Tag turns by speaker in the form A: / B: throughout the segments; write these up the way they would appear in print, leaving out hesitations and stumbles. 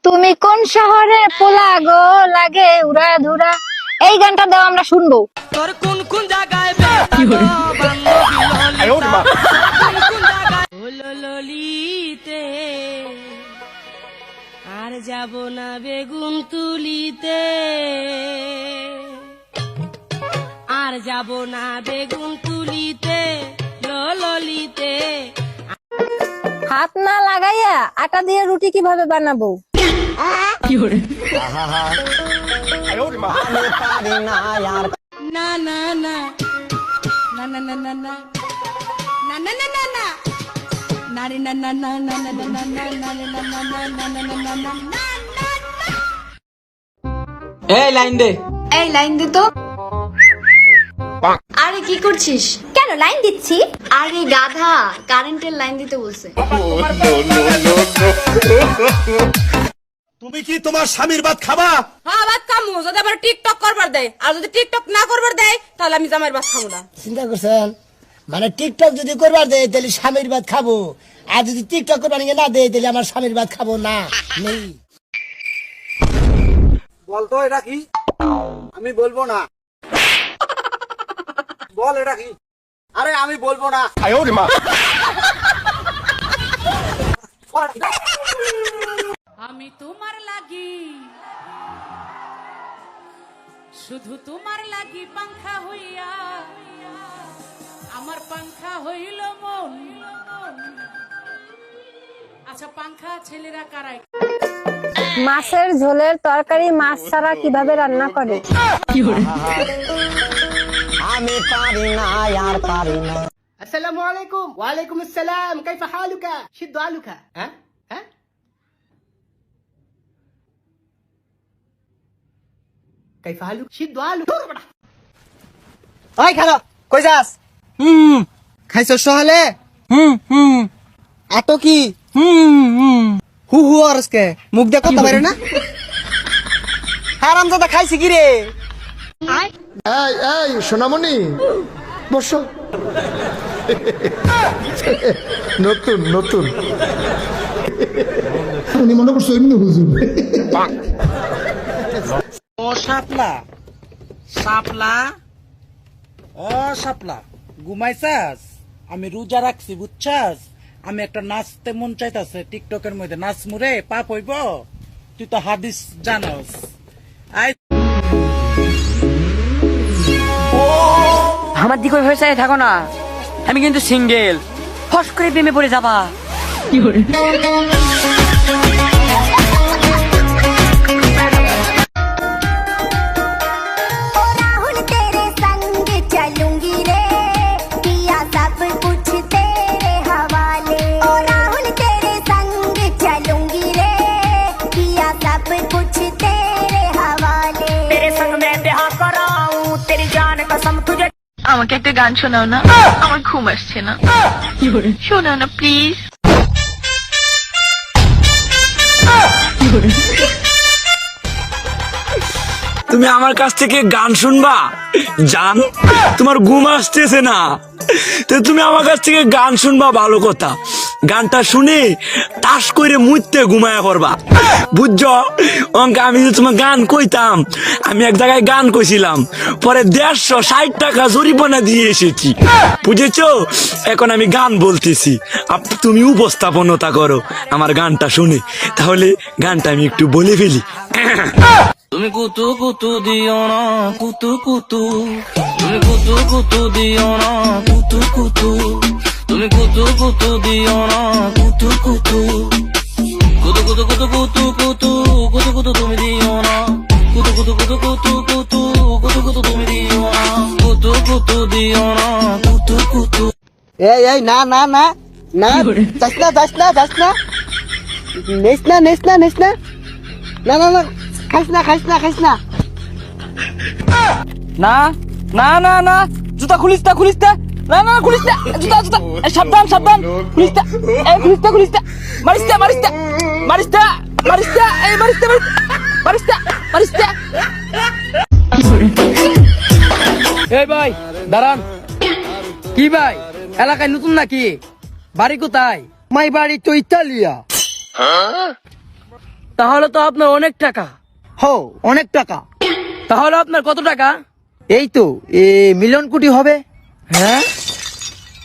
A: তুমি কোন শহরে পোলা গো লাগে উড়া ধুরা, এই গানটা দাও আমরা শুনবো।
B: তোর কোন কোন জায়গায় হলো ললিতে আর যাব না বেগুন তুলিতে, আর যাব না বেগুন তুলিতে ললিতে।
A: হাত না লাগাইয়া আটা দিয়ে রুটি কিভাবে বানাবো?
B: না না না না না না না না না না না না না নারে না না না না না না না না না না না না না।
C: এই লাইন দে।
D: এই লাইন দে তো। আরে কি করছিস?
A: কেন লাইন দিচ্ছি?
D: আরে গাধা, কারেন্টের লাইন দিতে বলছে।
E: তুমি কি তোমার স্বামীর ভাত খাবা?
B: হ্যাঁ ভাত খামু, যদি আবার টিকটক করবার দেয়, আর যদি টিকটক না করবার দেয় তাহলে আমি জামাইয়ের ভাত খাবো না।
F: চিন্তা করছেন? মানে টিকটক যদি করবার দেয় তাহলে স্বামীর ভাত খাবো, আর যদি টিকটক করবার না দেয় তাহলে আমার স্বামীর ভাত খাবো না। নেই
C: বলতো এটা কি? আমি বলবো না। বল এটা কি? আরে আমি বলবো না।
B: আমি তোমার লাগি, শুধু তোমার লাগি পাংখা হইয়া, আমার পাংখা হইল মন। আচ্ছা পাংখা ছেলেরা কারাই?
A: মাছের ঝোলের তরকারি মাছ ছাড়া কিভাবে রান্না করে?
F: আমি পারি না আর পারি না।
G: السلام عليكم. وعليكم السلام. كيف حالك؟ شد علك. ها كيف حالك؟ شد علك.
C: ওই খালো কই যাস? খাইছ সহলে? এত কি? হু হু আরসকে মুখ দিয়ে কথা বাইরে না? হারামজাদা খাইছি কি রে?
E: এই এই সোনামণি বসো। নতুন নতুন উনি মনে করছো এমনি হুজুর।
C: ও শাপলা শাপলা, ও শাপলা ঘুমাইছাস? আমি রোজা রাখছি বুঝছাস? আমি একটা নাচতে মন চাইতাছে, টিকটকের মধ্যে নাচ মুরে পাপ হইব। তুই তো হাদিস জানস। আই
H: আমার দিকে ওইভাবে চাই থাকো না, আমি কিন্তু সিঙ্গেল। ফস করে প্রেমে পড়ে যাবা।
I: আমাকে একটা গান শোনাও না, আমার ঘুম আসছে না। শোনাও না প্লিজ।
J: তুমি আমার কাছ থেকে গান শুনবা? জান, তোমার ঘুম আসতেছে না, তো তুমি আমার কাছ থেকে গান শুনবা, ভালো কথা। গানটা শুনে টাস করে মুইতে ঘুমায়া পড়বা, বুঝছো? অঙ্কে আমি যে তোমার গান কইতাম, আমি এক জায়গায় গান কইছিলাম, পরে 160 টাকা জরিমানা দিয়ে এসেছি, বুঝেছো? এখন আমি গান বলতেছি, তুমি উপস্থাপনতা করো আমার গানটা শুনে। তাহলে গানটা আমি একটু বলে ফেলি।
B: তুমি কুতু কুতু দিও না কুতু কুতু, তুমি কুতু কুতু দিও না কুতু কুতু, তুমি কুতু কুতু দিও না কুতু কুতু, কুতু কুতু কুতু কুতু কুতু কুতু কুতু তুমি দিও না, কুতু কুতু কুতু কুতু কুতু কুতু কুতু তুমি দিও না, কুতু কুতু দিও না কুতু কুতু।
C: এই এই না না না না, যাস না যাস না যাস না, নেস না নেস না নেস না, না না না, খাইস না খাইস না খাইস না।
H: না না না না, জুতা খুলিস না খুলিস না, না না খুলিস না, জুতা জুতা, সাবধান সাবধান, খুলিস না, এই খুলিস না খুলিস না, মারিস না মারিস না মারিস না মারিস না, এই মারিস না মারিস না মারিস না। এই ভাই দাঁড়ান। কি ভাই, এলাকায় নতুন নাকি? বাড়ি কোথায়?
C: মাই বাড়ি তো ইতালিয়া।
H: তাহলে তো আপনার অনেক টাকা।
F: হো, অনেক টাকা।
H: তাহলে আপনার কত টাকা?
F: এই তো মিলিয়ন কোটি হবে।
H: হ্যাঁ,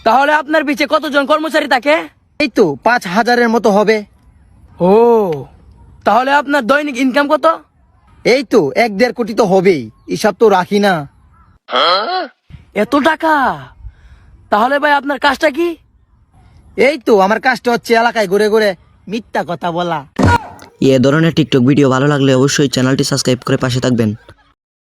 H: তাহলে আপনার পিছে কতজন কর্মচারী থাকে?
F: এই তো 5,000-এর মতো হবে।
H: ও, তাহলে আপনার দৈনিক ইনকাম কত?
F: এই তো 1-1.5 কোটি তো হবেই, এসব তো রাখি না।
H: এত টাকা? তাহলে ভাই আপনার কাজটা কি?
F: এই তো আমার কাজটা হচ্ছে এলাকায় ঘুরে ঘুরে মিথ্যা কথা বলা।
K: এ ধরনের টিকটক ভিডিও ভালো লাগলে অবশ্যই চ্যানেলটি সাবস্ক্রাইব করে পাশে থাকবেন।